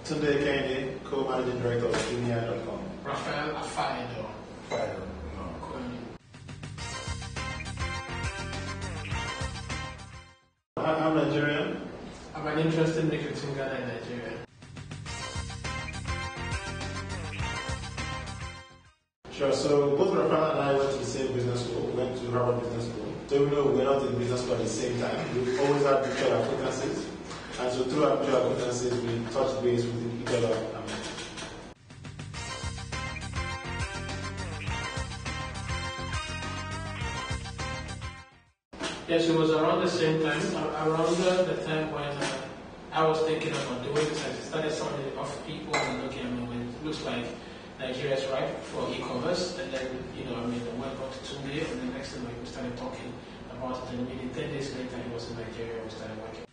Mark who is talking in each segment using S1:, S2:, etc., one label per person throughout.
S1: Tunde Kende, co-managing director of Jumia.com.
S2: Raphael Afaido.
S1: I'm Nigerian.
S2: I'm an interested recruiting guy in Nigeria.
S1: Sure, so both Raphael and I went to the same business school. We went to Harvard Business School. So even though we're not in business school at the same time, we've always had mutual acquaintances. And so through our mutual acquaintances, we touched base with each other.
S2: Yes, it was around the same time, around the time when I was thinking about doing this. I started sounding off people and looking at me, it looks like Nigeria is ripe for e-commerce. And then, I went on to Tunde, and the next thing we started talking about it. And maybe 10 days later, he was in Nigeria, we started working.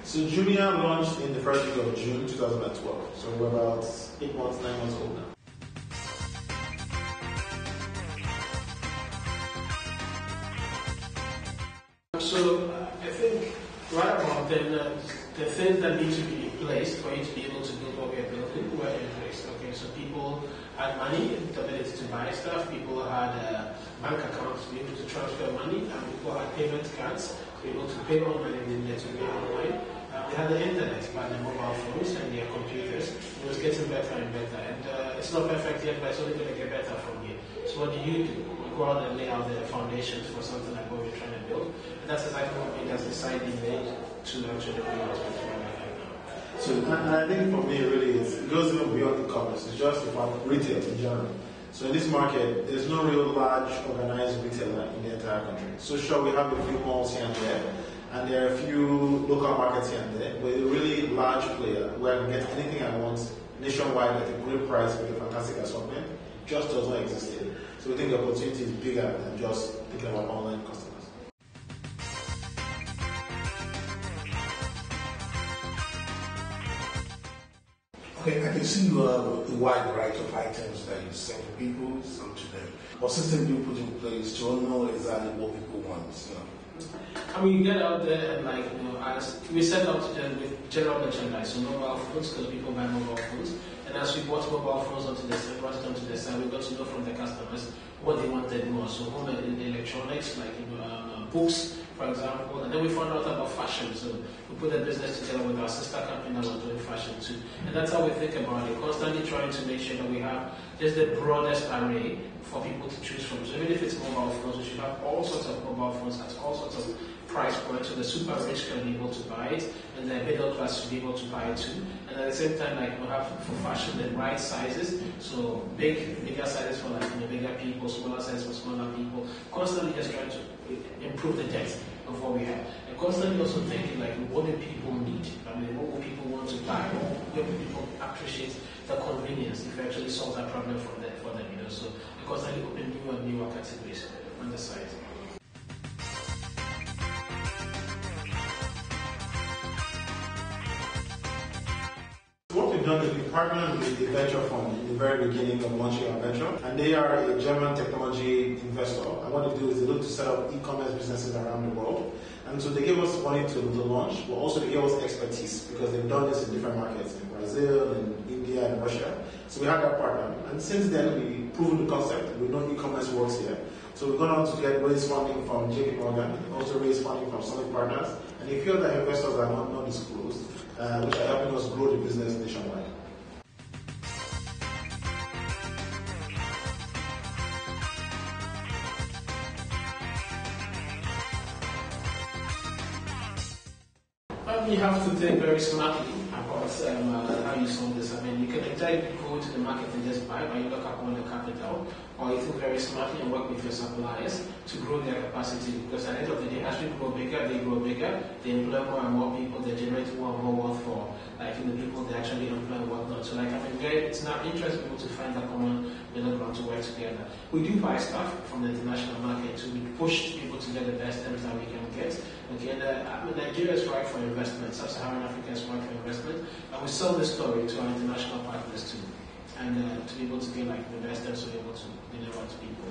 S1: So Jumia launched in the first week of June 2012. So we're about 8 months, 9 months old now.
S2: So I think right about then, the things that need to be in place for you to be able to build what we are building were in place. Okay, so people had money, the ability to buy stuff. People had bank accounts to be able to transfer money, and people had payment cards to be able to pay online and then to pay online. They had the internet, by their mobile phones and their computers. It was getting better and better, and it's not perfect yet, but it's only going to get better from here. So what do? You go out and lay out the foundations for something like what we're trying to build, and that's exactly what made us decide we made to actually bring out what we're doing right now.
S1: So, and I think for me, really, it goes even beyond e-commerce. It's just about retail in general. So in this market, there's no real large organized retailer in the entire country. So sure, we have a few malls here and there, and there are a few local markets here and there, but a really large player where I can get anything I want nationwide at a great price with a fantastic assortment just does not exist here. So we think the opportunity is bigger than just thinking about online customers.
S3: Okay, I can see you have a wide variety of items that you send to people, some to them. What system do you put in place to know exactly what people want?
S2: We get out there and as we set out with general merchandise, so mobile phones, because people buy mobile phones. And as we brought mobile phones onto the site, brought it onto the site, we got to know from the customers what they wanted more. So home electronics, books, for example. And then we found out about fashion. So we put a business together with our sister company that was doing fashion too. And that's how we think about it, constantly trying to make sure that we have just the broadest array for people to choose from. So even if it's mobile phones, we should have all sorts of mobile phones at all sorts of price points, so the super rich can be able to buy it, and the middle class should be able to buy it too. And at the same time, we have for fashion the right sizes, so bigger sizes for bigger people, smaller sizes for smaller people. Constantly just trying to improve the depth of what we have, and constantly also thinking what do people need? What will people want to buy? What will people appreciate the convenience if we actually solve that problem for them? So we constantly open newer and newer categories on the site.
S1: What we've done is we partnered with the venture fund in the very beginning of launching our venture, and they are a German technology investor. And what they do is they look to set up e-commerce businesses around the world. And so they gave us money to launch, but also they gave us expertise because they've done this in different markets, in Brazil, in India, and Russia. So we had that partner. And since then, we've proven the concept. We know e-commerce works here. So we've gone on to raise funding from JP Morgan, also raise funding from Summit Partners, and a few other investors are not disclosed, which are helping us grow the business nationwide.
S2: You have to think very smartly about how you solve this. You can either go to the market and just buy, or you look up on the capital, or you think very smartly and work with your suppliers to grow their capacity. Because at the end of the day, as we grow bigger, they employ more and more people, they generate more and more wealth for the people they actually employ and whatnot. So it's not interesting people to find that common middle ground to work together. We do buy stuff from the international market, so we push people to get the best terms that we can get. Okay, and Nigeria is ripe for investment, Sub-Saharan Africa is ripe for investment, and we sell this story to our international partners too, and to be able to get the best terms to be able to deliver to people.